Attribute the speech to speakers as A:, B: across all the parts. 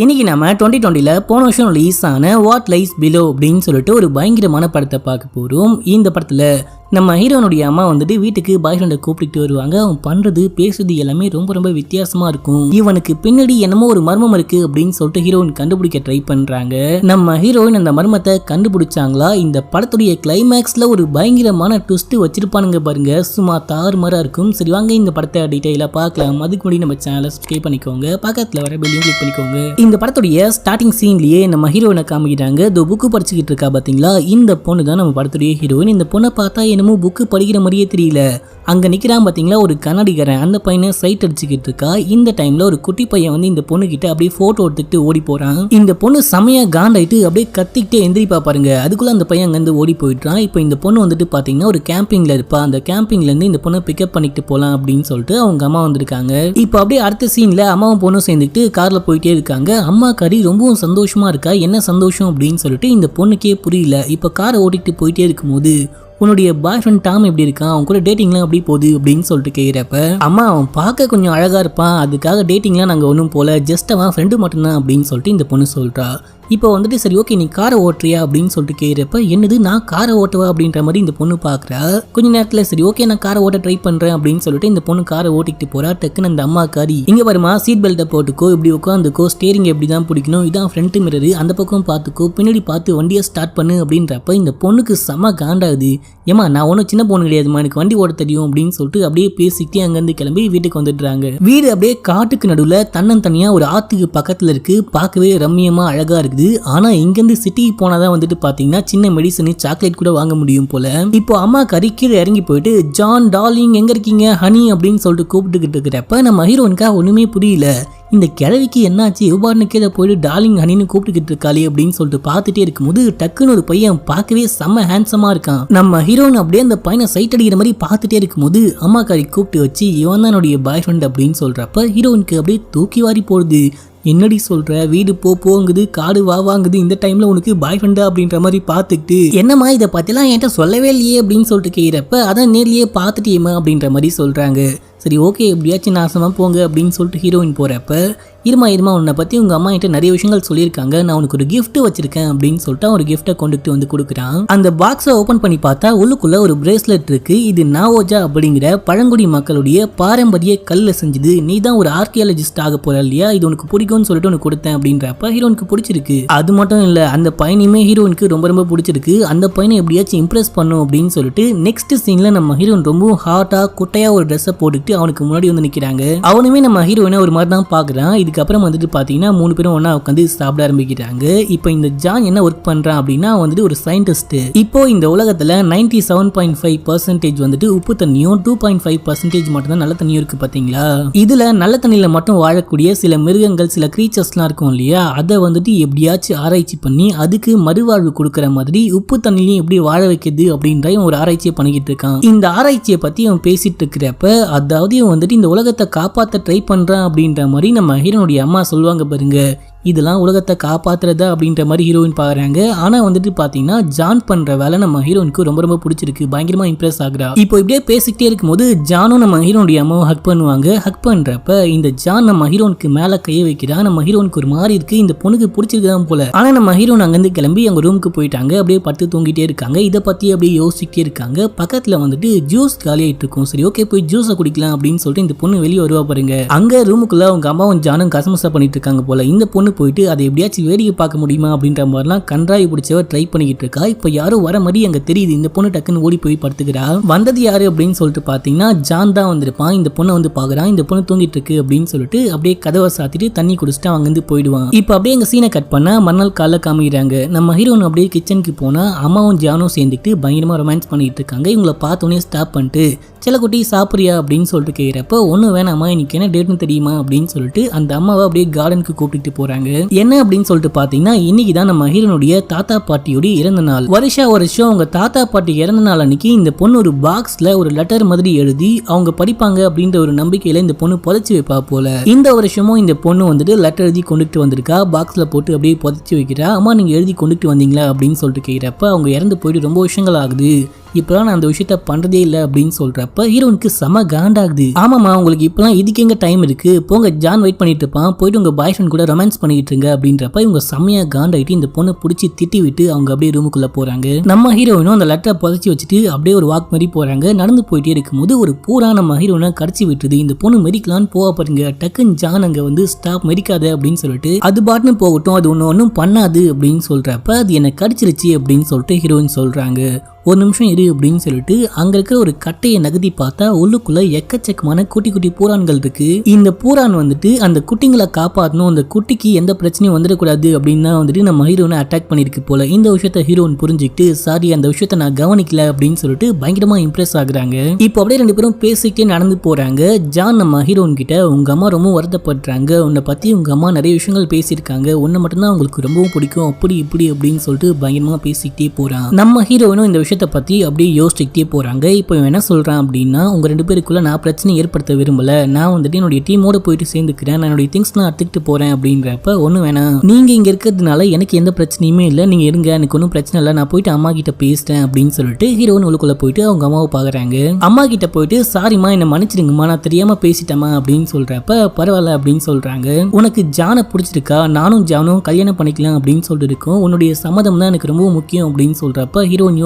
A: இன்னைக்கு நம்ம 2020ல போன வருஷம் ரிலீஸ் ஆன வாட் லைஸ் பிலோ அப்படின்னு சொல்லிட்டு ஒரு பயங்கரமான படத்தை பார்க்க போறோம். இந்த படத்துல நம்ம ஹீரோனுடைய அம்மா வீட்டுக்கு பாய் ஃப்ரெண்டை கூப்பிட்டு வருவாங்க. அவன் பண்றது பேசுறது எல்லாமே ரொம்ப வித்தியாசமா இருக்கும். இவனுக்கு பின்னாடி என்னமோ ஒரு மர்மம் இருக்கு அப்படின்னு சொல்லிட்டு ஹீரோயின் கண்டுபிடிக்க ட்ரை பண்றாங்க. நம்ம ஹீரோயின் அந்த மர்மத்தை கண்டுபிடிச்சாங்களா? இந்த படத்துடைய கிளைமேக்ஸ்ல ஒரு பயங்கரமான ட்விஸ்ட் வச்சிருப்பானுங்க பாருங்க, சும்மா தாறுமாறா இருக்கும். சரி வாங்க இந்த படத்தை டீடைலா பார்க்கலாம். அதுக்கு முன்னாடி நம்ம சேனலை சப்ஸ்கிரைப் பண்ணிக்கோங்க, பக்கத்துல வர பெல்லையும் கிளிக் பண்ணிக்கோங்க. இந்த படத்துடைய ஸ்டார்டிங் சீன்லயே நம்ம ஹீரோயினை காமிக்கிறாங்க. இந்த புக்கு படிச்சுக்கிட்டு இருக்கா பாத்தீங்களா, இந்த பொண்ணு தான் நம்ம படத்துடைய ஹீரோயின். இந்த பொண்ணை பார்த்தா என்னமோ புக்கு படிக்கிற மாதிரியே தெரியல. அங்க நிக்கிறான் பாத்தீங்களா ஒரு கண்ணாடிக்காரன், அந்த பையனை சைட் அடிச்சுக்கிட்டு இருக்கா. இந்த டைம்ல ஒரு குட்டி பையன் இந்த பொண்ணு கிட்ட அப்படியே போட்டோ எடுத்துக்கிட்டு ஓடி போறான். இந்த பொண்ணு செமையா காண்டாயிட்டு அப்படியே கத்திக்கிட்டே எந்திரிப்பா பாருங்க. அதுக்குள்ள அந்த பையன் அங்கிருந்து ஓடி போயிட்டான். இப்போ இந்த பொண்ணு பாத்தீங்கன்னா ஒரு கேம்பிங்ல இருப்பா. அந்த கேம்பிங்ல இருந்து இந்த பொண்ணை பிக்கப் பண்ணிட்டு போலாம் அப்படின்னு சொல்லிட்டு அவங்க அம்மா வந்திருக்காங்க. இப்போ அப்படியே அடுத்த சீன்ல அம்மாவும் பொண்ணும் சேர்ந்துட்டு கார்ல போயிட்டே இருக்காங்க. அம்மா கறி ரொம்பவும் சந்தோஷமா இருக்கா. என்ன சந்தோஷம் அப்படின்னு சொல்லிட்டு இந்த பொண்ணுக்கே புரியல. இப்போ காரை ஓட்டிட்டு போயிட்டே இருக்கும்போது உன்னுடைய பாய் ஃப்ரெண்ட் டாம் எப்படி இருக்கான், அவன் கூட டேட்டிங்லாம் எப்படி போகுது அப்படின்னு சொல்லிட்டு கேட்குறப்ப, அம்மா அவன் பார்க்க கொஞ்சம் அழகா இருப்பான், அதுக்காக டேட்டிங்லாம் நாங்கள் ஒன்றும் போல, ஜஸ்ட் அவன் ஃப்ரெண்டு மட்டும்தான் அப்படின்னு சொல்லிட்டு இந்த பொண்ணு சொல்றா. இப்போ சரி ஓகே நீ காரை ஓட்டுறியா அப்படின்னு சொல்லிட்டு கேட்குறப்ப, என்னது நான் காரை ஓட்டுவா அப்படின்ற மாதிரி இந்த பொண்ணு பார்க்குறா. கொஞ்ச நேரத்தில் சரி ஓகே நான் காரை ஓட்ட ட்ரை பண்ணுறேன் அப்படின்னு சொல்லிட்டு இந்த பொண்ணு காரை ஓட்டிக்கிட்டு போறா. டக்குன்னு அந்த அம்மா காரி, இங்கே வருமா சீட் பெல்ட்டை போட்டுக்கோ, இப்படி உட்காந்துக்கோ, ஸ்டேரிங் எப்படி தான் பிடிக்கணும், இதான் ஃப்ரண்ட் மிரரு, அந்த பக்கம் பார்த்துக்கோ, பின்னாடி பார்த்து வண்டியை ஸ்டார்ட் பண்ணு அப்படின்றப்ப இந்த பொண்ணுக்கு செம காண்டாகுது. ஏமா நான் ஒன்றும் சின்ன பொண்ணு கிடையாதுமா, எனக்கு வண்டி ஓட்ட தெரியும் அப்படின்னு சொல்லிட்டு அப்படியே பேசிக்கிட்டே அங்கேருந்து கிளம்பி வீட்டுக்கு வந்துடுறாங்க. வீடு அப்படியே காட்டுக்கு நடுவில் தன்னந்தனியாக ஒரு ஆற்றுக்கு பக்கத்தில் இருக்கு. பார்க்கவே ரம்மியமாக அழகாக இருக்குது. ஆனா இங்கிருந்து சிட்டிக்கு போனாதான் பாத்தீங்கன்னா சின்ன மெடிசன் சாக்லேட் கூட வாங்க முடியும் போல. இப்போ அம்மா கறி கீழே இறங்கி போயிட்டு ஜான் டார்லிங் எங்க இருக்கீங்க ஹனி அப்படின்னு சொல்லிட்டு கூப்பிட்டுக்கிட்டு இருக்கிறப்ப நம்ம ஹீரோனுக்கா ஒண்ணுமே புரியல. இந்த கிழவிக்கு என்னாச்சு, எவ்வாறுன்னு கீழே போயிட்டு டார்லிங் ஹனின்னு கூப்பிட்டுக்கிட்டு இருக்காளே அப்படின்னு சொல்லிட்டு பார்த்துட்டே இருக்கும்போது டக்குன்னு ஒரு பையன் பார்க்கவே செம்ம ஹேண்ட்ஸமா இருக்கான். நம்ம ஹீரோன் அப்படியே அந்த பையனை சைட் அடிக்கிற மாதிரி பார்த்துட்டே இருக்கும்போது அம்மா காரி கூப்பிட்டு வச்சு இவன் தான் என்னுடைய பாய் ஃப்ரெண்ட் அப்படின்னு சொல்றப்ப ஹீரோனுக்கு அப்படியே தூக்கி வாரி போடுது. என்னடி சொல்ற, வீடு போங்குது, காடு வாங்குது, இந்த டைம்ல உனக்கு பாய் ஃப்ரெண்டா அப்படின்ற மாதிரி பார்த்துக்கிட்டு, என்னம்மா இதை பத்திலாம் என்கிட்ட சொல்லவே இல்லையே அப்படின்னு சொல்லிட்டு கேட்கிறப்ப, அதான் நேர்லயே பார்த்துட்டேம்மா அப்படின்ற மாதிரி சொல்றாங்க. சரி ஓகே எப்படியாச்சும் நாசமா போங்க அப்படின்னு சொல்லிட்டு ஹீரோயின் போறப்ப, இருமா உன்னை பத்தி உங்க அம்மா கிட்ட நிறைய விஷயங்கள் சொல்லியிருக்காங்க, நான் உனக்கு ஒரு கிஃப்ட் வச்சிருக்கேன் அப்படின்னு சொல்லிட்டு ஒரு கிஃப்ட்டை கொண்டுட்டு கொடுக்குறான். அந்த பாக்ஸை ஓபன் பண்ணி பார்த்தா உள்ளுக்குள்ள ஒரு பிரேஸ்லெட் இருக்கு. இது நாவோஜா அப்படிங்கிற பழங்குடி மக்களுடைய பாரம்பரிய கல்ல செஞ்சது. நீ தான் ஒரு ஆர்கியாலஜிஸ்ட் ஆக போற இல்லையா, இது உனக்கு பிடிக்கும்னு சொல்லிட்டு உனக்கு கொடுத்தேன் அப்படின்றப்ப ஹீரோனுக்கு பிடிச்சிருக்கு. அது மட்டும் இல்ல அந்த பையனையுமே ஹீரோனுக்கு ரொம்ப பிடிச்சிருக்கு. அந்த பையனை எப்படியாச்சும் இம்ப்ரெஸ் பண்ணும் அப்படின்னு சொல்லிட்டு நெக்ஸ்ட் சீன்ல நம்ம ஹீரோன் ரொம்ப ஹாட்டா குட்டையா ஒரு ட்ரெஸ்ஸை போட்டுட்டு அவனுக்கு முன்னாடி நிக்கிறாங்க. அவனுமே நம்ம ஹீரோயினை ஒரு மாதிரி தான் பாக்குறான். இதுக்கப்புறம் பாத்தீங்கன்னா 3 பேரும் ஒன்னா உட்காந்து சாப்பிட ஆரம்பிக்கிறாங்க. இப்போ இந்த ஜான் என்ன ஒர்க் பண்றான் அப்படின்னா ஒரு சயின்டிஸ்ட். இப்போ இந்த உலகத்துல 97.5% உப்பு தண்ணியும் 2.5% மட்டும் தான் நல்ல தண்ணியும் இருக்கு பாத்தீங்களா. இதுல நல்ல தண்ணியில மட்டும் வாழக்கூடிய சில மிருகங்கள், சில கிரீச்சர்ஸ்லாம் இருக்கும் இல்லையா, அதை எப்படியாச்சும் ஆராய்ச்சி பண்ணி அதுக்கு மறுவாழ்வு கொடுக்கற மாதிரி உப்பு தண்ணிலையும் எப்படி வாழ வைக்கிறது அப்படின்ற ஒரு ஆராய்ச்சியை பண்ணிக்கிட்டு இருக்கான். இந்த ஆராய்ச்சியை பத்தி அவன் பேசிட்டு இருக்கிறப்ப, அதாவது இவன் இந்த உலகத்தை காப்பாற்ற ட்ரை பண்றான் அப்படின்ற மாதிரி நம்ம ஹீரோனுடைய அம்மா சொல்லுவாங்க பாருங்க. இதெல்லாம் உலகத்தை காப்பாத்துறதா அப்படின்ற மாதிரி ஹீரோயின் பாக்குறாங்க. ஆனா பாத்தீங்கன்னா ஜான் பண்ற வேலை நம்ம ஹீரோனுக்கு ரொம்ப பிடிச்சிருக்கு, பயங்கரமா இம்ப்ரெஸ் ஆகுறா. இப்போ இப்படியே பேசிக்கிட்டே இருக்கும்போது ஜானும் நம்ம ஹீரோனுடைய அம்மாவும் ஹக் பண்ணுவாங்க. ஹக் பண்றப்ப இந்த ஜான் நம்ம ஹீரோனுக்கு மேல கைய வைக்கிறா. நம்ம ஹீரோனுக்கு ஒரு மாதிரி இருக்கு, இந்த பொண்ணுக்கு பிடிச்சிருக்குதான் போல. ஆனா நம்ம ஹீரோன் அங்கிருந்து கிளம்பி அவங்க ரூமுக்கு போயிட்டாங்க. அப்படியே படுத்து தூங்கிட்டே இருக்காங்க. இதை பத்தி அப்படியே யோசிச்சுட்டே இருக்காங்க. பக்கத்துல ஜூஸ் காலியாயிட்டு இருக்கும். சரி ஓகே போய் ஜூஸை குடிக்கலாம் அப்படின்னு சொல்லிட்டு இந்த பொண்ணு வெளியே வருவா பாருங்க. அங்க ரூமுக்குள்ள அவங்க அம்மாவும் ஜானும் கசமசா பண்ணிட்டு இருக்காங்க போல. இந்த பொண்ணு போயிட்டு அதை எப்படியாச்சும் வேடிக்கை பார்க்க முடியுமா அப்படின்ற மாதிரிலாம் கன்றாய் பிடிச்சவ ட்ரை பண்ணிக்கிட்டு இருக்கா. இப்போ யாரோ வர மாதிரி அங்க தெரியுது. இந்த பொண்ணு டக்குன்னு ஓடி போய் படுத்துக்கிறா. வந்தது யாரு அப்படின்னு சொல்லிட்டு பாத்தீங்கன்னா ஜான் தான் வந்திருப்பான். இந்த பொண்ணை பாக்குறான். இந்த பொண்ணு தூங்கிட்டு இருக்கு அப்படின்னு சொல்லிட்டு அப்படியே கதவை சாத்திட்டு தண்ணி குடிச்சிட்டு அவங்க போயிடுவான். இப்போ அப்படியே எங்க சீனை கட் பண்ணா மறுநாள் காலைல காமிக்கிறாங்க. நம்ம ஹீரோன் அப்படியே கிச்சனுக்கு போனா அம்மாவும் ஜானும் சேர்ந்துட்டு பயங்கரமா ரொமான்ஸ் பண்ணிட்டு இருக்காங்க. இவங்களை பார்த்தோன்னே ஸ்டாப் பண்ணிட்டு, சில குட்டி சாப்பிட்றியா அப்படின்னு சொல்லிட்டு கேட்கிறப்ப, ஒன்றும் வேணாமா இன்னைக்கு என்ன டேட்னு தெரியுமா அப்படின்னு சொல்லிட்டு அந்த அம்மாவை அப்படியே கார்டனுக்கு கூப்பிட்டு போறாங்க. என்ன அப்படின்னு சொல்லிட்டு பாத்தீங்கன்னா இன்னைக்கு தான் நம்ம ஹீரோனுடைய தாத்தா பாட்டியோடைய இறந்த நாள். வருஷம் அவங்க தாத்தா பாட்டி இறந்த நாள் அன்னைக்கு இந்த பொண்ணு ஒரு பாக்ஸ்ல ஒரு லெட்டர் மாதிரி எழுதி அவங்க படிப்பாங்க அப்படின்ற ஒரு நம்பிக்கையில இந்த பொண்ணு புதைச்சு வைப்பா போல. இந்த வருஷமும் இந்த பொண்ணு லெட்டர் எழுதி கொண்டுட்டு வந்திருக்கா. பாக்ஸ்ல போட்டு அப்படியே புதைச்சு வைக்கிறா. அம்மா நீங்க எழுதி கொண்டுட்டு வந்தீங்களா அப்படின்னு சொல்லிட்டு கேட்கிறப்ப, அவங்க இறந்து போயிட்டு ரொம்ப வருஷங்கள் ஆகுது, இப்பெல்லாம் நான் அந்த விஷயத்த பண்றதே இல்லை அப்படின்னு சொல்றப்ப ஹீரோனுக்கு செம காண்டாகுது. ஆமாமா உங்களுக்கு இப்பெல்லாம் இதுக்கு எங்க டைம் இருக்கு, போங்க ஜான் வெயிட் பண்ணிட்டு இருப்பான், போயிட்டு உங்க பாய் ஃப்ரெண்ட் கூட ரொமான்ஸ் பண்ணிட்டு இருங்க அப்படின்றப்ப இவங்க செம்மையா காண்டாயிட்டு இந்த பொண்ணை பிடிச்சி திட்டி விட்டு அவங்க அப்படியே ரூமுக்குள்ள போறாங்க. நம்ம ஹீரோயினும் அந்த லெட்டரை புதைச்சி வச்சுட்டு அப்படியே ஒரு வாக் மாதிரி போறாங்க. நடந்து போயிட்டே இருக்கும்போது ஒரு பூரா நம்ம ஹீரோயினை கடிச்சு விட்டுருது. இந்த பொண்ணு மெரிக்கலான்னு போவா பாருங்க, டக்குன்னு ஜான் அங்க வந்து ஸ்டாப் மெரிக்காத அப்படின்னு சொல்லிட்டு அது பாட்டுன்னு போகட்டும், அது ஒன்னும் பண்ணாது அப்படின்னு சொல்றப்ப அது என்ன கடிச்சிருச்சு அப்படின்னு சொல்லிட்டு ஹீரோயின் சொல்றாங்க. ஒரு நிமிஷம் இரு அப்படின்னு சொல்லிட்டு அங்க இருக்கிற ஒரு கட்டையை நகர்த்தி பார்த்தா உள்ளுக்குள்ள எக்கச்சக்கமான குட்டி குட்டி பூரான்கள் இருக்கு. இந்த பூரான் வந்துட்டு அந்த குட்டிங்களை காப்பாற்றணும், அந்த குட்டிக்கு எந்த பிரச்சனையும் வந்துடக்கூடாது அப்படின்னு தான் வந்துட்டு நம்ம ஹீரோனை அட்டாக் பண்ணிருக்கு போல. இந்த விஷயத்த ஹீரோயின் புரிஞ்சுக்கிட்டு சாரி அந்த விஷயத்த நான் கவனிக்கல அப்படின்னு சொல்லிட்டு பயங்கரமா இம்ப்ரெஸ் ஆகுறாங்க. இப்போ அப்படியே ரெண்டு பேரும் பேசிக்கிட்டே நடந்து போறாங்க. ஜான் நம்ம ஹீரோயின் கிட்ட உங்க அம்மா ரொம்ப வருத்தப்படுறாங்க, உன்னை பத்தி உங்க அம்மா நிறைய விஷயங்கள் பேசியிருக்காங்க, உன்னை மட்டும்தான் உங்களுக்கு ரொம்பவும் பிடிக்கும் அப்படி இப்படி அப்படின்னு சொல்லிட்டு பயங்கரமா பேசிக்கிட்டே போறான். நம்ம ஹீரோயினும் இந்த விஷயத்தை பத்தி அப்படியே யோசிச்சுக்கிட்டே போறாங்க. இப்போ என்ன சொல்றான் அப்படின்னா உங்க ரெண்டு பேருக்குள்ள நான் பிரச்சனை ஏற்படுத்த விரும்பல, நான் வந்துட்டு என்னுடைய டீமோட போயிட்டு சேர்ந்துக்கிறேன், நான் என்னுடைய திங்ஸ்லாம் எடுத்துக்கிட்டு போறேன் அப்படின்றப்ப ஒண்ணு வேணாம், நீங்க இங்க இருக்கிறதுனால எனக்கு எந்த பிரச்சனையுமே இல்லை, நீங்க இருங்க, எனக்கு ஒன்றும் பிரச்சனை இல்லை, நான் போயிட்டு அம்மா கிட்ட பேசுறேன் அப்படின்னு சொல்லிட்டு ஹீரோயின் உள்ளுக்குள்ள போயிட்டு அவங்க அம்மாவை பாக்குறாங்க. அம்மா கிட்ட போயிட்டு சாரிம்மா என்ன மன்னிச்சிடுங்கம்மா, நான் தெரியாம பேசிட்டேமா அப்படின்னு சொல்றப்ப பரவாயில்ல அப்படின்னு சொல்றாங்க. உனக்கு ஜானை பிடிச்சிருக்கா, நானும் ஜானும் கல்யாணம் பண்ணிக்கலாம் அப்படின்னு சொல்லிட்டு இருக்கோம், உன்னுடைய சம்மதம் தான் எனக்கு ரொம்ப முக்கியம் அப்படின்னு சொல்றப்ப ஹீரோயின்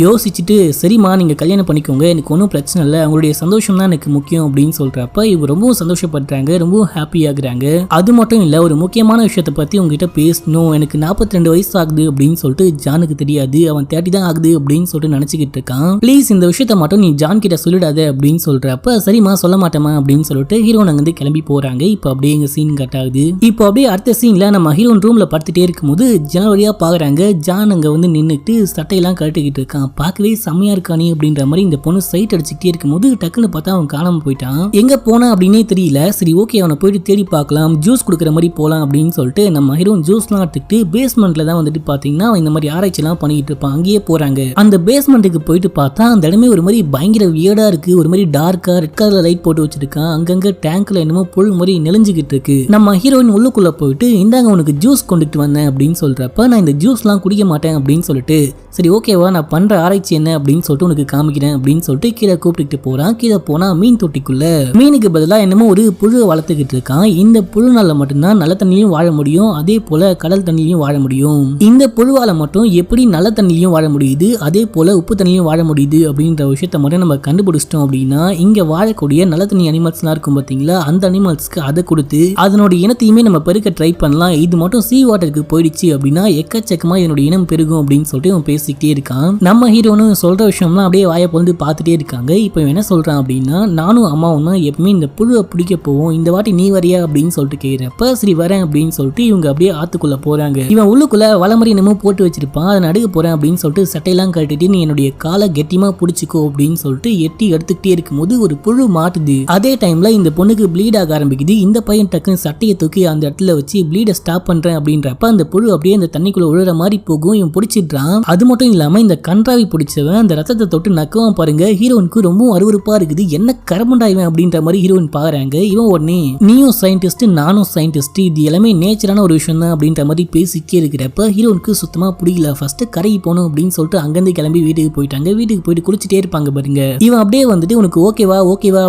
A: யோசிச்சுட்டு சரிம்மா நீங்க கல்யாணம் பண்ணிக்கோங்க, எனக்கு ஒன்றும் பிரச்சனை இல்லை, அவங்களுடைய சந்தோஷம் தான் எனக்கு முக்கியம் அப்படின்னு சொல்றப்ப இவங்க ரொம்பவும் சந்தோஷப்படுறாங்க, ரொம்பவும் ஹாப்பி ஆகுறாங்க. அது மட்டும் இல்ல ஒரு முக்கியமான விஷயத்தை பத்தி உங்ககிட்ட பேசணும், எனக்கு 42 வயசு ஆகுது அப்படின்னு சொல்லிட்டு ஜானுக்கு தெரியாது, அவன் 30 தான் ஆகுது அப்படின்னு சொல்லிட்டு நினைச்சுக்கிட்டு இருக்கான். ப்ளீஸ் இந்த விஷயத்த மட்டும் நீ ஜான் கிட்ட சொல்லிடாத அப்படின்னு சொல்றப்ப சரிம்மா சொல்ல மாட்டேமா அப்படின்னு சொல்லிட்டு ஹீரோன் அங்கிருந்து கிளம்பி போறாங்க. இப்போ அப்படியே எங்க சீன் கட் ஆகுது. இப்போ அப்படியே அடுத்த சீன்ல நம்ம ஹீரோன் ரூம்ல படுத்துட்டே இருக்கும்போது ஜன்னல் வழியா பாக்குறாங்க. ஜான் அங்க வந்து நின்னுட்டு சட்டையெல்லாம் கழட்டிக்கிட்டு இருக்கான், பார்க்கவே செம்மையா இருக்கானே அப்படின்ற மாதிரி இந்த பொண்ணு சைட் அடிச்சுக்கிட்டே இருக்கும்போது டக்குன்னு பார்த்தா அவன் காணாம போயிட்டான். எங்க போனா அப்படின்னே தெரியல. சரி ஓகே அவனை போயிட்டு தேடி பார்க்கலாம், ஜூஸ் குடுக்குற மாதிரி போலாம் அப்படின்னு சொல்லிட்டு நம்ம ஹீரோன் ஜூஸ்லாம் எடுத்துக்கிட்டு பேஸ்மெண்ட்ல தான் வந்துட்டு பாத்தீங்கன்னா இந்த மாதிரி ஆராய்ச்சி எல்லாம் பண்ணிட்டு இருப்பான். அங்கேயே போறாங்க. அந்த பேஸ்மெண்ட்டுக்கு போயிட்டு பார்த்தா அந்த இடமே ஒரு மாதிரி பயங்கர வியர்டா இருக்கு, ஒரு மாதிரி டார்க்கா ரெட் கலர்ல லைட் போட்டு வச்சிருக்கான், அங்கங்க டேங்க்ல என்னமோ புல் மாதிரி நெளிஞ்சுக்கிட்டு இருக்கு. நம்ம ஹீரோயின் உள்ளுக்குள்ள போயிட்டு இந்தாங்க உனக்கு ஜூஸ் கொண்டுட்டு வந்தேன் அப்படின்னு சொல்றப்ப நான் இந்த ஜூஸ்லாம் குடிக்க மாட்டேன் அப்படின்னு சொல்லிட்டு சரி ஓகேவா நான் பண்ற ஆராய்ச்சி என்ன அப்படின்னு சொல்லிட்டு உனக்கு காமிக்கிறேன் அப்படின்னு சொல்லிட்டு கீழே கூப்பிட்டு போறான். கீழே போனா மீன் தொட்டிக்குள்ள மீனுக்கு பதிலா என்னமோ ஒரு புழுவை வளர்த்துக்கிட்டு இருக்கான். இந்த புழுனால மட்டும்தான் நல்ல தண்ணியும் வாழ முடியும், அதே போல கடல் தண்ணியும் வாழ முடியும். இந்த புழுவால மட்டும் எப்படி நல்ல தண்ணியும் வாழ முடியுது, அதே போல உப்பு தண்ணியும் வாழ முடியுது அப்படின்ற விஷயத்த மட்டும் நம்ம கண்டுபிடிச்சிட்டோம் அப்படின்னா இங்க வாழக்கூடிய நல்ல தண்ணி அனிமல்ஸ்லாம் இருக்கும் பாத்தீங்களா, அந்த அனிமல்ஸ்க்கு அதை கொடுத்து அதனோட இனத்தையுமே நம்ம பெருக்க ட்ரை பண்ணலாம். இது மட்டும் சீ வாட்டருக்கு போயிடுச்சு அப்படின்னா எக்கச்சக்கமா இதனோட இனம் பெருகும் அப்படின்னு சொல்லிட்டு அவன் பேசிக்கிட்டே இருக்கான். நம்ம ஹீரோனும் சொல்ற விஷயம்லாம் அப்படியே வாயை பொழுது பார்த்துட்டே இருக்காங்க. இப்போ என்ன சொல்றான் அப்படின்னா நானும் அம்மாவும் தான் எப்பவுமே இந்த புழுவை பிடிக்க போவோம், இந்த வாட்டி நீ வரியா அப்படின்னு சொல்லிட்டு கேட்கிறப்ப சரி வரேன் அப்படின்னு சொல்லிட்டு இவங்க அப்படியே ஆத்துக்குள்ள போறாங்க. இவன் உள்ளுக்குள்ள வளமரி என்னமோ போட்டு வச்சிருப்பான், அதை நடுக்க போறேன் அப்படின்னு சொல்லிட்டு சட்டையெல்லாம் கட்டிட்டு நீ என்னுடைய காலை கெட்டியமா பிடிச்சிக்கோ அப்படின்னு சொல்லிட்டு எட்டி எடுத்துக்கிட்டே இருக்கும்போது ஒரு புழு மாட்டுது. அதே டைம்ல இந்த பொண்ணுக்கு ப்ளீட் ஆக ஆரம்பிக்குது. இந்த பையன் டக்குன்னு சட்டையை தூக்கி அந்த இடத்துல வச்சு ப்ளீடை ஸ்டாப் பண்றேன் அப்படின்றப்ப அந்த புழு அப்படியே அந்த தண்ணிக்குள்ள உழுற மாதிரி போகும். இவன் பிடிச்சிடுறான். அது மட்டும் இல்லாம இந்த கன்றாவி பிடிச்சவன் அந்த ரத்தத்தை தொட்டு நக்கவன் பாருங்க. ஹீரோனுக்கு ரொம்ப அருவருப்பா இருக்குது, என்ன கரமண்டாய்வன் அப்படின்ற மாதிரி ஹீரோயின் பாக்குறாங்க. இவன் உடனே நீயும் சயின்டிஸ்ட் நானும் சயின்டிஸ்ட், இது எல்லாமே நேச்சரான ஒரு விஷயம் தான் அப்படின்ற மாதிரி பேசிக்கே இருக்கிறப்ப ஹீரோனுக்கு சுத்தமா பிடிக்கல. ஃபர்ஸ்ட் கரைக்கு போகணும் அப்படின்னு சொல்லிட்டு அங்கிருந்து கிளம்பி வீட்டுக்கு போயிட்டாங்க. வீட்டுக்கு போயிட்டு குளிச்சுட்டே இருப்பாங்க பாருங்க. இவன் அப்படியே வந்துட்டு உனக்கு ஓகேவா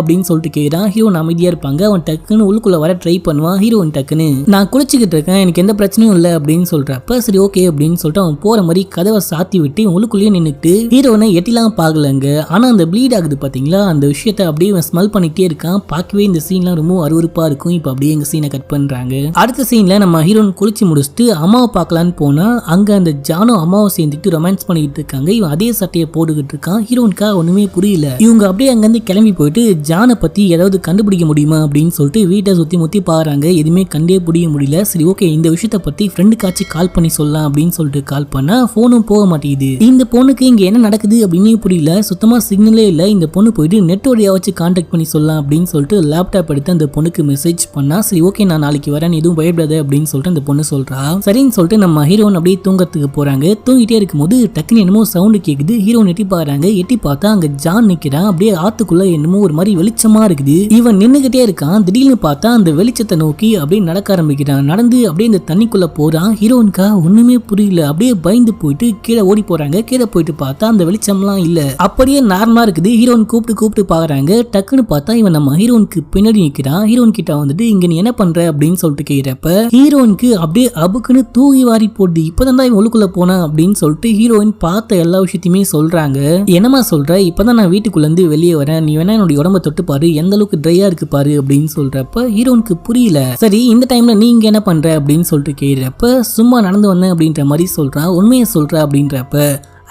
A: அப்படின்னு சொல்லிட்டு கேட்கிறான். ஹீரோன் அமைதியா இருப்பாங்க. அவன் டக்குன்னு உள்ளுக்குள்ள வர ட்ரை பண்ணுவான். ஹீரோயின் டக்குன்னு நான் குளிச்சுக்கிட்டு இருக்கேன், எனக்கு எந்த பிரச்சனையும் இல்லை அப்படின்னு சொல்றப்ப சரி ஓகே அப்படின்னு சொல்லிட்டு அவன் போற மாதிரி கதவை சாத்தி விட்டு உள்ளுக்குள்ளேயே நின்னுட்டு ஹீரோனை எட்டிலாம் பாக்கலங்க. ஆனா அந்த ப்ளீட் ஆகுது பாத்தீங்களா, அந்த விஷயத்தை அப்படியே ஸ்மெல் பண்ணிட்டே இருக்கான். பார்க்கவே இந்த சீன்லாம் ரொம்ப அருவருப்பா இருக்கும். இப்போ அப்படியே எங்க சீனை கட் பண்றாங்க. அடுத்த சீன்ல நம்ம ஹீரோன் குளிச்சு முடிச்சுட்டு அம்மாவை பார்க்கலான்னு போனா அங்க அந்த ஜானோ அம்மாவை சேர்ந்துட்டு ரொமான்ஸ் பண்ணிட்டு இருக்காங்க. இவன் அதே சட்டையை போட்டுக்கிட்டு இருக்கான். ஹீரோனுக்கா ஒண்ணுமே புரியல. இவங்க அப்படியே அங்கிருந்து கிளம்பி போயிட்டு ஜானை பத்தி ஏதாவது கண்டுபிடிக்க முடியுமா அப்படின்னு சொல்லிட்டு வீட்டை சுத்தி முத்தி பாக்குறாங்க. எதுவுமே கண்டே பிடிக்க முடியல. சரி ஓகே இந்த விஷயத்த பத்தி ஃப்ரெண்டுக்காச்சும் கால் பண்ணி சொல்லலாம் அப்படின்னு சொல்லிட்டு கால் பண்ணா போனும் போக மாட்டேங்குது. இந்த பொண்ணுக்கு இங்க என்ன நடக்குது அப்படின்னு புரியல, சுத்தமா சிக்னலே இல்ல. இந்த பொண்ணு போயிட்டு நெட் வழியா வச்சு கான்டாக்ட் பண்ணி சொல்லலாம் அப்படின்னு சொல்லிட்டு லேப்டாப் எடுத்து அந்த பொண்ணுக்கு மெசேஜ் பண்ணா சரி ஓகே நான் நாளைக்கு வரேன், எதுவும் பயப்படாத அப்படின்னு சொல்லிட்டு அந்த பொண்ணு சொல்றா. சரின்னு சொல்லிட்டு நம்ம ஹீரோன் அப்படியே தூங்கறதுக்கு போறாங்க. தூங்கிட்டே இருக்கும்போது டக்குன்னு என்னமோ சவுண்ட் கேக்குது. ஹீரோன் எட்டி பாக்குறாங்க. எட்டி பார்த்தா அங்க ஜான் நிக்கிறான். அப்படியே ஆத்துக்குள்ள என்னமோ ஒரு மாதிரி வெளிச்சமா இருக்குது. இவன் நின்னுகிட்டே இருக்கான். திடீர்னு பார்த்தா அந்த வெளிச்சத்தை நோக்கி அப்படியே நடக்க ஆரம்பிக்கிறான். நடந்து அப்படியே இந்த தண்ணிக்குள்ள போறான். ஹீரோனுக்கா ஒண்ணுமே புரியல. அப்படியே பயந்து போயிட்டு கீழே ஓடி போறாங்க. கீழே போயிட்டு பார்த்தா அந்த வெளிச்சம்லாம் இல்ல, அப்படியே நார்மலா இருக்குது. ஹீரோயின் கூப்பிட்டு பாக்குறாங்க. டக்குன்னு பார்த்தா இவன் நம்ம ஹீரோனுக்கு பின்னாடி நிக்கிறான். ஹீரோன் கிட்ட வந்துட்டு இங்க நீ என்ன பண்ற அப்படின்னு சொல்லிட்டு கேக்குறப்ப ஹீரோனுக்கு அப்படியே அபுக்குன்னு தூக்கி வாரி போடுது. இப்பதான் இவன் உள்ளுக்குள்ள போனா அப்படின்னு சொல்லிட்டு ஹீரோயின் பார்த்த எல்லா விஷயத்தையுமே சொல்றாங்க. என்னமா சொல்ற, இப்பதான் நான் வீட்டுக்குள்ள இருந்து வெளியே வரேன், நீ வேணா என்னுடைய உடம்ப தொட்டு பாரு, எந்த அளவுக்கு ட்ரையா இருக்கு பாரு அப்படின்னு சொல்றப்ப ஹீரோனுக்கு புரியல. சரி இந்த டைம்ல நீங்க என்ன பண்ற அப்படின்னு சொல்லிட்டு கேக்குறப்ப சும்மா நடந்து வந்தேன் அப்படின்ற மாதிரி சொல்றான். உண்மையை சொல்ற அப்படின்றப்ப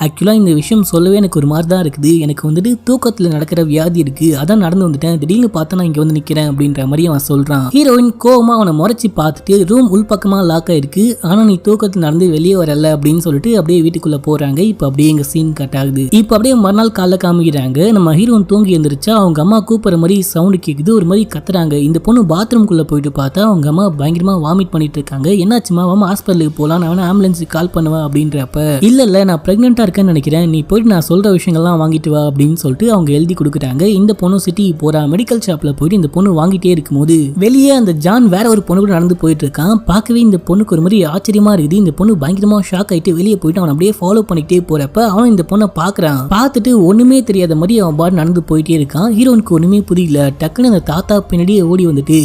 A: ஆக்சுவலாக இந்த விஷயம் சொல்லவே எனக்கு ஒரு மாதிரி தான் இருக்குது. எனக்கு வந்துட்டு தூக்கத்தில் நடக்கிற வியாதி இருக்கு, அதான் நடந்து வந்துட்டேன். திடீர்னு பார்த்தா நான் இங்கே வந்து நிற்கிறேன் அப்படின்ற மாதிரி அவன் சொல்றான். ஹீரோயின் கோவமா அவனை முறைச்சி பார்த்துட்டு ரூம் உள்பக்கமாக லாக் ஆயிருக்கு, ஆனால் நீ தூக்கத்தில் நடந்து வெளியே வரல அப்படின்னு சொல்லிட்டு அப்படியே வீட்டுக்குள்ள போறாங்க. இப்போ அப்படியே எங்க சீன் கட் ஆகுது. இப்போ அப்படியே மறுநாள் காலைல காமிக்கிறாங்க. நம்ம ஹீரோயின் தூங்கி எழுந்திரிச்சா அவங்க அம்மா கூப்பிடுற மாதிரி சவுண்டு கேட்குது, ஒரு மாதிரி கத்துறாங்க. இந்த பொண்ணு பாத்ரூம்குள்ள போயிட்டு பார்த்தா அவங்க அம்மா பயங்கரமா வாமிட் பண்ணிட்டு இருக்காங்க. என்னாச்சுமா, வாமா ஹாஸ்பிட்டலுக்கு போகலாம், நான் ஆம்புலன்ஸுக்கு கால் பண்ணுவேன் அப்படின்றப்ப இல்ல நான் பிரெக்னெண்டா நினைக்கிறேன், நீ போயிட்டு நான் சொல்ற விஷயங்கள்லாம் வாங்கிட்டு வா அப்படின்னு சொல்லிட்டு அவங்க எழுதி கொடுக்குறாங்க. இந்த பொண்ணு சிட்டி போறா. மெடிக்கல் ஷாப்ல போயிட்டு இந்த பொண்ணு வாங்கிட்டே இருக்கும்போது வெளியே அந்த ஜான் வேற ஒரு பொண்ணு கூட நடந்து போயிட்டு இருக்கான். பார்க்கவே இந்த பொண்ணுக்கு ஒரு மாதிரி ஆச்சரியமா இருக்குது. இந்த பொண்ணு பயங்கரமா ஷாக் ஆயிட்டு வெளியே போயிட்டு அவன் அப்படியே ஃபாலோ பண்ணிட்டே போறப்ப அவன் இந்த பொண்ணை பாக்குறான். பார்த்துட்டு ஒண்ணுமே தெரியாத மாதிரி அவன் பாட்டு நடந்து போயிட்டே இருக்கான். ஹீரோனுக்கு ஒண்ணுமே புரியல. டக்குன்னு அந்த தாத்தா பின்னாடியே ஓடி வந்துட்டு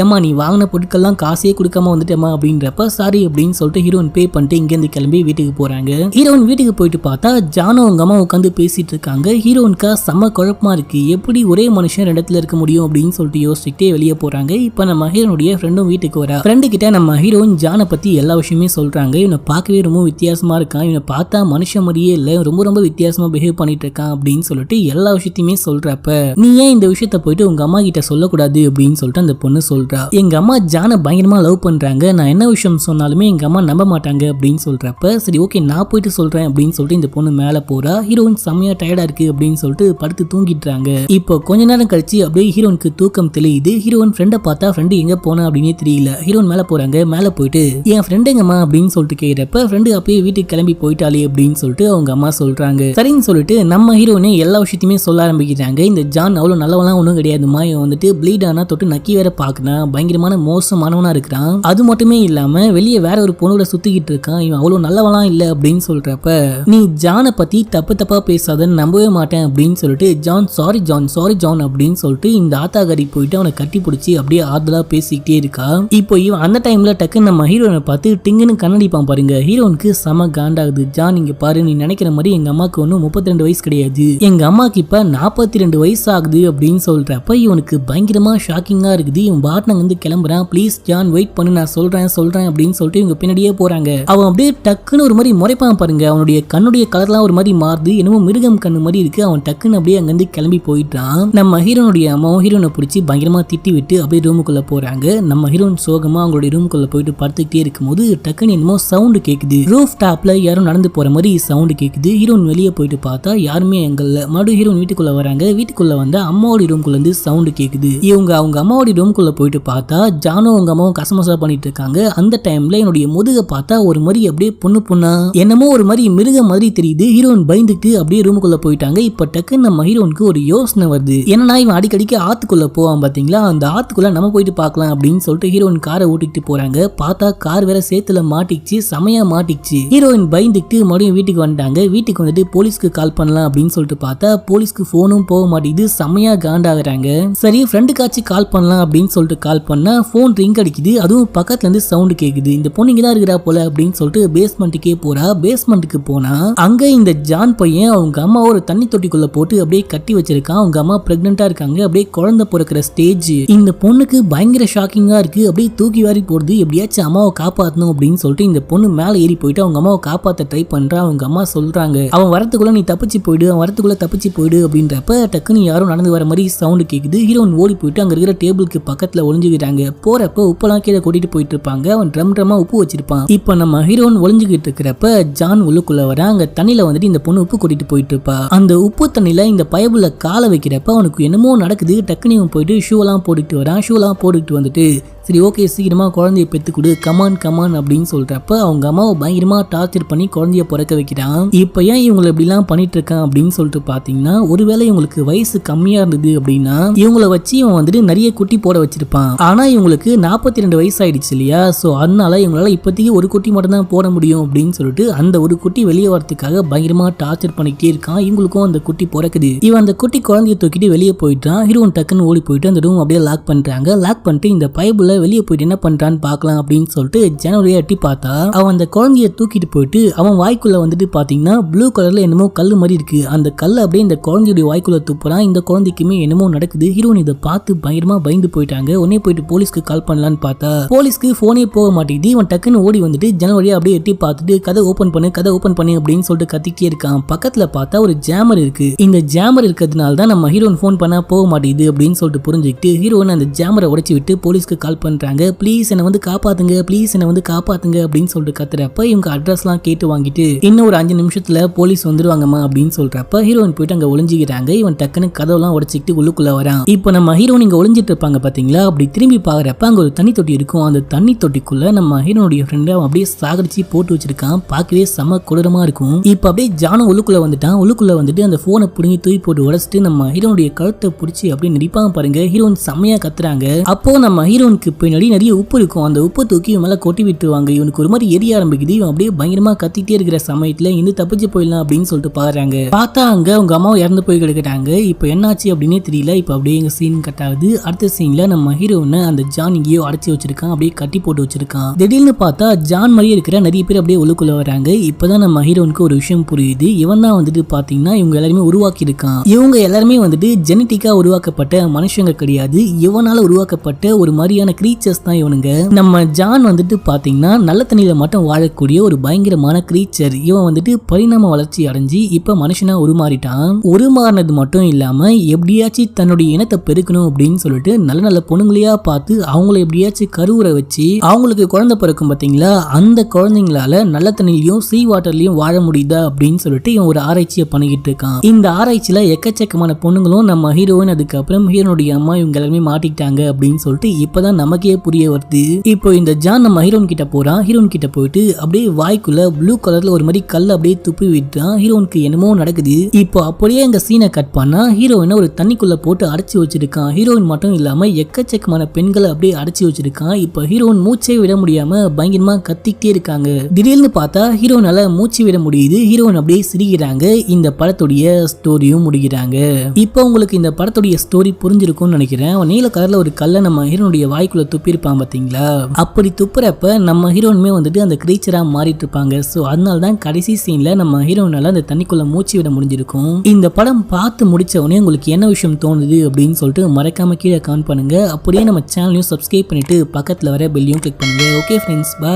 A: ஏமா நீ வாங்கின பொருட்கள்லாம் காசே கொடுக்காம வந்துட்டேமா அப்படின்றப்ப சாரி அப்படின்னு சொல்லிட்டு ஹீரோயின் பே பண்ணிட்டு இங்கேருந்து கிளம்பி வீட்டுக்கு போறாங்க. ஹீரோயின் வீட்டுக்கு போயிட்டு பார்த்தா ஜானும் அவங்க அம்மா உட்காந்து பேசிட்டு இருக்காங்க. ஹீரோயினுக்கா செம்ம குழப்பமா இருக்கு, எப்படி ஒரே மனுஷன் ரெண்டு இடத்துல இருக்க முடியும் அப்படின்னு சொல்லிட்டு யோசிச்சுட்டே வெளியே போறாங்க. இப்போ நம்ம ஹீரோனுடைய ஃப்ரெண்டும் வீட்டுக்கு வரா. ஃப்ரெண்டு கிட்ட நம்ம ஹீரோயின் ஜானை பத்தி எல்லா விஷயமே சொல்றாங்க. இவனை பார்க்கவே ரொம்ப வித்தியாசமா இருக்கான், இவனை பார்த்தா மனுஷன் மாதிரியே இல்லை, ரொம்ப வித்தியாசமா பிஹேவ் பண்ணிட்டு இருக்கான் அப்படின்னு சொல்லிட்டு எல்லா விஷயத்தையுமே சொல்றப்ப நீ ஏன் இந்த விஷயத்த போயிட்டு உங்க அம்மா கிட்ட சொல்லக்கூடாது அப்படின்னு சொல்லிட்டு அந்த பொண்ணு சொல்றா. எங்க அம்மா ஜானை பயங்கரமா லவ் பண்றாங்க, நான் என்ன விஷயம் சொன்னாலுமே எங்க அம்மா நம்ப மாட்டாங்க அப்படின்னு சொல்றப்ப சரி ஓகே நான் போயிட்டு சொல்றேன் அப்படின்னு சொல்லிட்டு இந்த பொண்ணு மேல போறா. ஹீரோயின் செம்மையா டயர்டா இருக்கு அப்படின்னு சொல்லிட்டு படுத்து தூங்கிட்டுறாங்க. இப்போ கொஞ்ச நேரம் கழிச்சு அப்படியே ஹீரோனுக்கு தூக்கம் தெளியுது. ஹீரோயின் ஃப்ரெண்டை பார்த்தா ஃப்ரெண்டு எங்க போனா அப்படின்னே தெரியல. ஹீரோயின் மேல போறாங்க. மேல போயிட்டு என் ஃப்ரெண்டு எங்கம்மா அப்படின்னு சொல்லிட்டு கேட்கிறப்ப ஃப்ரெண்டு அப்பயே வீட்டுக்கு கிளம்பி போயிட்டாலே அப்படின்னு சொல்லிட்டு அவங்க அம்மா சொல்றாங்க. சரின்னு சொல்லிட்டு நம்ம ஹீரோயினே எல்லா விஷயத்தையுமே சொல்ல ஆரம்பிக்கிறாங்க. இந்த ஜான் அவ்வளவு நல்லவெல்லாம் ஒன்றும் கிடையாதுமா, இவன் வந்துட்டு ப்ளீட் ஆனா தொட்டு நக்கி வேற பாக்குனா பயங்கரமான மோசமானவனா இருக்கிறான், அது மட்டுமே இல்லாம வெளியே வேற ஒரு பொண்ணோட சுத்திக்கிட்டு இருக்கான், இவன் அவ்வளவு நல்லவெல்லாம் இல்ல அப்படின்னு சொல்றப்ப நீ ஜானை பத்தி தப்பா பேசாதன்னு நம்பவே மாட்டேன் அப்படின்னு சொல்லிட்டு ஜான் சாரி ஜான் அப்படின்னு சொல்லிட்டு இந்த ஆத்தாகாரி போயிட்டு அவனை கட்டி பிடிச்சி அப்படியே ஆறுதலா பேசிக்கிட்டே இருக்கா. இப்போ இவன் அந்த டைம்ல டக்குன்னு நம்ம ஹீரோனை பார்த்து டிங்குன்னு கண்ணடிப்பான் பாருங்க. ஹீரோனுக்கு செம காண்டாகுது. ஜான் இங்க பாரு, நீ நினைக்கிற மாதிரி எங்க அம்மாக்கு ஒன்னும் 32 வயசு கிடையாது, எங்க அம்மாக்கு இப்ப 42 வயசு ஆகுது அப்படின்னு சொல்றப்ப இவனுக்கு பயங்கரமா ஷாக்கிங்கா இருக்குது. இவன் பாட்னங்க வந்து கிளம்புறான். ப்ளீஸ் ஜான் வெயிட் பண்ணு, நான் சொல்றேன் அப்படின்னு சொல்லிட்டு இவங்க பின்னாடியே போறாங்க. அவன் அப்படியே டக்குன்னு ஒரு மாதிரி முறைப்பான் பாருங்க. அவனுடைய கண்ணுடைய கலர்லாம் ஒரு மாதிரி மாறுது, என்னமோ மிருகம் கண்ணு மாதிரி இருக்கு. அவன் டக்குன்னு அப்படியே அங்கிருந்து கிளம்பி போயிட்டான். நம்ம ஹீரோனுடைய அம்மாவும் ஹீரோனை பிடிச்சி பயங்கரமா திட்டி விட்டு அப்படியே ரூமுக்குள்ள போறாங்க. நம்ம ஹீரோன் சோகமா அவங்களுடைய ரூமுக்குள்ள போயிட்டு படுத்துக்கிட்டே இருக்கும்போது டக்குன்னு என்னமோ சவுண்டு கேக்குது. ரூஃப் டாப்ல யாரும் நடந்து போற மாதிரி சவுண்டு கேக்குது. ஹீரோன் வெளியே போயிட்டு பார்த்தா யாருமே எங்கல்ல. மறுபடியும் ஹீரோன் வீட்டுக்குள்ள வராங்க. வீட்டுக்குள்ள வந்தா அம்மாவோட ரூம்குள்ள இருந்து சவுண்டு கேக்குது. இவங்க அவங்க அம்மாவோட ரூம்குள்ள போயிட்டு பார்த்தா ஜானும் அவங்க அம்மாவும் கசமசா பண்ணிட்டு இருக்காங்க. அந்த டைம்ல என்னுடைய முதுக பார்த்தா ஒரு மாதிரி அப்படியே பொண்ணா என்னமோ ஒரு மாதிரி மிருக மாதிரி தெரியுது. ஹீரோயின் பயந்துட்டு அப்படியே ரூமுக்குள்ள போயிட்டாங்க. இப்ப டக்குன்னு நம்ம ஹீரோனுக்கு ஒரு யோசனை வருது. என்னன்னா இவன் அடிக்கடிக்கு ஆத்துக்குள்ள போவான் பாத்தீங்களா, அந்த ஆத்துக்குள்ள நம்ம போயிட்டு பார்க்கலாம் அப்படின்னு சொல்லிட்டு ஹீரோயின் காரை ஓட்டிட்டு போறாங்க. பார்த்தா கார் வேற சேத்துல மாட்டிச்சு, செமையா மாட்டிச்சு. ஹீரோயின் பயந்துட்டு மறுபடியும் வீட்டுக்கு வந்துட்டாங்க. வீட்டுக்கு வந்துட்டு போலீஸ்க்கு கால் பண்ணலாம் அப்படின்னு சொல்லிட்டு பார்த்தா போலீஸ்க்கு போனும் போக மாட்டேங்குது, செமையா காண்டாகிறாங்க. சரி ஃப்ரெண்டுக்காச்சும் கால் பண்ணலாம் அப்படின்னு சொல்லிட்டு கால் பண்ணா போன் ரிங் அடிக்குது. அதுவும் பக்கத்துல இருந்து சவுண்ட் கேக்குது. இந்த பொண்ணு இங்கதான் இருக்கிறா போல அப்படின்னு சொல்லிட்டு பேஸ்மெண்ட்டுக்கே போறா. பேஸ்மெண்ட்டுக்கு போனா அங்க இந்த ஜான் பையன் அவங்க அம்மா ஒரு தண்ணி தொட்டிக்குள்ள போட்டு அப்படியே கட்டி வச்சிருக்கான். அவங்க அம்மா பிரெக்னெண்டா இருக்காங்க, அப்படியே குழந்தை பிறக்கிற ஸ்டேஜ். இந்த பொண்ணுக்கு பயங்கர ஷாக்கிங்கா இருக்கு. அப்படியே தூக்கி வாரி போடுது. எப்படியாச்சும் அம்மாவை காப்பாத்தணும் அப்படின்னு சொல்லிட்டு இந்த பொண்ணு மேல ஏறி போயிட்டு அவங்க அம்மாவை காப்பாத்த ட்ரை பண்றா. அவங்க அம்மா சொல்றாங்க அவன் வரத்துக்குள்ள நீ தப்பிச்சு போயிடு, அவன் வரத்துக்குள்ள தப்பிச்சு போயிடு அப்படின்றப்ப டக்குன்னு யாரும் நடந்து வர மாதிரி சவுண்ட் கேக்குது. ஹீரோயின் ஓடி போயிட்டு அங்க இருக்கிற டேபிளுக்கு பக்கத்துல ஒளிஞ்சுக்கிறாங்க. போறப்ப உப்பெல்லாம் கீழே கூட்டிட்டு போயிட்டு இருப்பாங்க. அவன் ட்ரம்மா உப்பு வச்சிருப்பான். இப்ப நம்ம ஹீரோயின் ஒளிஞ்சுக்கிட்டு இருக்கிறப்ப ஜான் உள்ளுக்குள்ள வர அங்க தண்ணியில வந்துட்டு இந்த பொண்ணு உப்பு கூட்டிட்டு போயிட்டு இருப்பா. அந்த உப்பு தண்ணியில இந்த பயபுல காலை வைக்கிறப்ப அவனுக்கு என்னமோ நடக்குது. டக்குனு போயிட்டு ஷூ எல்லாம் போட்டுட்டு வரான். ஷூ எல்லாம் போட்டுட்டு வந்துட்டு சரி ஓகே சீக்கிரமா குழந்தைய பெத்து கொடு கமான் கமான் அப்படின்னு சொல்றப்ப அவங்க அம்மாவை பயங்கரமா டார்ச்சர் பண்ணி குழந்தைய பிறக்க வைக்கிறான். இப்ப ஏன் இவங்களை இப்படிலாம் பண்ணிட்டு இருக்கான் அப்படின்னு சொல்லிட்டு பாத்தீங்கன்னா ஒருவேளை இவங்களுக்கு வயசு கம்மியா இருந்தது அப்படின்னா இவங்களை வச்சு இவன் வந்துட்டு நிறைய குட்டி போட வச்சிருப்பான். ஆனா இவங்களுக்கு 42 வயசு ஆயிடுச்சு இல்லையா, சோ அதனால இவங்களால இப்போதைக்கு ஒரு குட்டி மட்டும் தான் போட முடியும் அப்படின்னு சொல்லிட்டு அந்த ஒரு குட்டி வெளியே வரதுக்காக பயங்கரமா டார்ச்சர் பண்ணிக்கிட்டே இருக்கான். இவங்களுக்கும் அந்த குட்டி பிறக்குது. இவன் அந்த குட்டி குழந்தைய தூக்கிட்டு வெளியே போயிட்டான். ஹீரோன் டக்குன்னு ஓடி போயிட்டு அந்த ரூம் அப்படியே லாக் பண்றாங்க. லாக் பண்ணிட்டு இந்த பைபிள வெளியே போயிட்டு என்ன பண்றான்னு பாக்கலாம் அப்படின்னு சொல்லிட்டு ஜனவரியா எட்டி பார்த்தா அவன் அந்த குழந்தைய தூக்கிட்டு போயிட்டு அவன் வாய்க்குள்ள வந்துட்டு பாத்தீங்கன்னா ப்ளூ கலர்ல என்னமோ கல்லு மாதிரி இருக்கு. அந்த கல்லை அப்படியே இந்த குழந்தையுடைய வாய்க்குள்ள துப்புறான். இந்த குழந்தைக்குமே என்னமோ நடக்குது. ஹீரோன் இதை பார்த்து பயங்கரமா பயந்து போயிட்டாங்க. உடனே போயிட்டு போலீஸ்க்கு கால் பண்ணலான்னு பார்த்தா போலீஸ்க்கு போனே போக மாட்டேங்குது. இவன் டக்குன்னு ஓடி வந்துட்டு ஜனவரியா அப்படியே எட்டி பார்த்துட்டு கதை ஓபன் பண்ணு அப்படின்னு சொல்லிட்டு கத்திக்கிட்டே இருக்கான். பக்கத்துல பார்த்தா ஒரு ஜாமர் இருக்கு. இந்த ஜாமர் இருக்கிறதுனால தான் நம்ம ஹீரோன் போன் பண்ணா போக மாட்டேங்குது அப்படின்னு சொல்லிட்டு புரிஞ்சுக்கிட்டு ஹீரோன் அந்த ஜாமரை உடைச்சு விட்டு போலீஸ்க்கு கால் பண்றாங்க. ப்ளீஸ் என்ன வந்து காப்பாத்துங்க அப்படின்னு சொல்லிட்டு கத்துறப்ப இவங்க அட்ரஸ்லாம் கேட்டு வாங்கிட்டு இன்னும் ஒரு 5 நிமிஷத்துல போலீஸ் வந்துருவாங்கம்மா அப்படின்னு சொல்றப்ப ஹீரோயின் போயிட்டு அங்க ஒளிஞ்சுக்கிறாங்க. இவன் டக்குன்னு கதவெல்லாம் உடைச்சிக்கிட்டு உள்ளுக்குள்ள வரான். இப்போ நம்ம ஹீரோயின் இங்க ஒளிஞ்சிட்டு இருப்பாங்க பாத்தீங்களா, அப்படி திரும்பி பாக்குறப்ப அங்க ஒரு தண்ணி தொட்டி இருக்கும். அந்த தண்ணி தொட்டிக்குள்ள நம்ம ஹீரோனுடைய ஃப்ரெண்ட் அப்படியே சாகடிச்சு போட்டு வச்சிருக்கான். பார்க்கவே செம கொடூரமா இருக்கும். இப்போ அப்படியே ஜானும் உள்ளுக்குள்ள வந்துட்டான். உள்ளுக்குள்ள வந்துட்டு அந்த போனை புடுங்கி தூக்கி போட்டு உடைச்சிட்டு நம்ம ஹீரோனுடைய கழுத்தை பிடிச்சி அப்படியே நடிப்பாங்க பாருங்க. ஹீரோயின் செம்மையா கத்துறாங்க. அப்போ நம்ம ஹீரோனுக்கு பின்னாடி நிறைய உப்பு இருக்கும். அந்த உப்பு தூக்கி இவன் மேல கொட்டி விட்டுருவாங்க. இவனுக்கு ஒரு மாதிரி எரிய ஆரம்பிக்குது. இவன் அப்படியே பயங்கரமா கத்திட்டே இருக்கிற சமயத்துல இந்த தப்பிச்சு போயிடலாம் அப்படின்னு சொல்லிட்டு பாக்குறாங்க. பார்த்தா அங்க அவங்க அம்மாவும் இறந்து போய் கிடக்குறாங்க. இப்போ என்னாச்சு அப்படின்னே தெரியல. இப்போ அப்படியே எங்க சீன் கட் ஆகுது. அடுத்த சீன்ல நம்ம ஹீரோனை அந்த ஜான் இங்கேயோ அடைச்சி வச்சிருக்கான். அப்படியே கட்டி போட்டு வச்சிருக்கான். திடீர்னு பார்த்தா ஜான் மாதிரியே இருக்கிற நிறைய பேர் அப்படியே உள்ளுக்குள்ள வராங்க. இப்பதான் நம்ம ஹீரோனுக்கு ஒரு விஷயம் புரியுது. இவன் தான் வந்துட்டு பாத்தீங்கன்னா இவங்க எல்லாருமே உருவாக்கி இருக்கான். இவங்க எல்லாருமே வந்துட்டு ஜெனட்டிக்கா உருவாக்கப்பட்ட மனுஷங்க கிடையாது. இவனால உருவாக்கப்பட்ட ஒரு மாதிரியான கிரீச்சர்ஸ் தான் இவனுங்க. நம்ம ஜான் வந்துட்டு பாத்தீங்கன்னா நல்ல தண்ணியில மட்டும் வாழக்கூடிய ஒரு பயங்கரமான கிரீச்சர். இவன் வந்துட்டு பரிணாம வளர்ச்சி அடைஞ்சு இப்ப மனுஷனா உருமாறிட்டான். உருமாறினது மட்டும் இல்லாம எப்படியாச்சும் தன்னுடைய இனத்தை பெருக்கணும் அப்படின்னு சொல்லிட்டு நல்ல நல்ல பொண்ணுங்களையா பார்த்து அவங்கள எப்படியாச்சும் கருவுற வச்சு அவங்களுக்கு குழந்தை பிறக்கும் பாத்தீங்களா, அந்த குழந்தைங்களால நல்ல தண்ணிலையும் சீ வாட்டர்லயும் வாழ முடியுதா அப்படின்னு சொல்லிட்டு இவன் ஒரு ஆராய்ச்சியை பண்ணிக்கிட்டு இருக்கான். இந்த ஆராய்ச்சியில எக்கச்சக்கமான பொண்ணுங்களும் நம்ம ஹீரோயின் அதுக்கப்புறம் ஹீரோனுடைய அம்மா இவங்க எல்லாருமே மாட்டிக்கிட்டாங்க அப்படின்னு சொல்லிட்டு இப்பதான் நமக்கே புரிய வருது. இப்போ இந்த ஜான் நம்ம ஹீரோன் கிட்ட போறான். ஹீரோன் கிட்ட போயிட்டு அப்படியே வாய்க்குள்ள ப்ளூ கலர்ல ஒரு மாதிரி கல் அப்படியே துப்பி விட்டான். ஹீரோனுக்கு என்னமோ நடக்குது. இப்போ அப்படியே இந்த சீனை கட் பண்ணா ஹீரோயினை ஒரு தண்ணிக்குள்ள போட்டு அடைச்சி வச்சிருக்கான். ஹீரோயின் மட்டும் இல்லாம எக்கச்சக்கமான பெண்களை அப்படியே அடைச்சி வச்சிருக்கான். இப்போ ஹீரோயின் மூச்சே விட முடியாம பயங்கரமா கத்திக்கிட்டே இருக்காங்க. திடீர்னு பார்த்தா ஹீரோனால மூச்சு விட முடியுது. ஹீரோயின் அப்படியே சிரிக்கிறாங்க. இந்த படத்துடைய ஸ்டோரியும் முடிக்கிறாங்க. இப்போ உங்களுக்கு இந்த படத்துடைய ஸ்டோரி புரிஞ்சிருக்கும்னு நினைக்கிறேன். நீல கலர்ல ஒரு கல்லை நம்ம ஹீரோனுடைய வாய்க்குள்ள துப்பி இருப்பான் பாத்தீங்களா, அப்படி துப்புறப்ப நம்ம ஹீரோனுமே வந்துட்டு அந்த கிரீச்சரா மாறிட்டு இருப்பாங்க. சோ அதனால தான் கடைசி சீன்ல நம்ம ஹீரோனால அந்த தண்ணிக்குள்ள மூச்சு விட முடிஞ்சிருக்கும். இந்த படம் பார்த்து முடிச்ச உடனே உங்களுக்கு என்ன விஷயம் தோணுது அப்படின்னு சொல்லிட்டு மறக்காம கீழே கமெண்ட் பண்ணுங்க. அப்படியே நம்ம சேனலையும் சப்ஸ்கிரைப் பண்ணிட்டு பக்கத்துல வர பெல்லையும் கிளிக் பண்ணுங்க. Okay friends, by.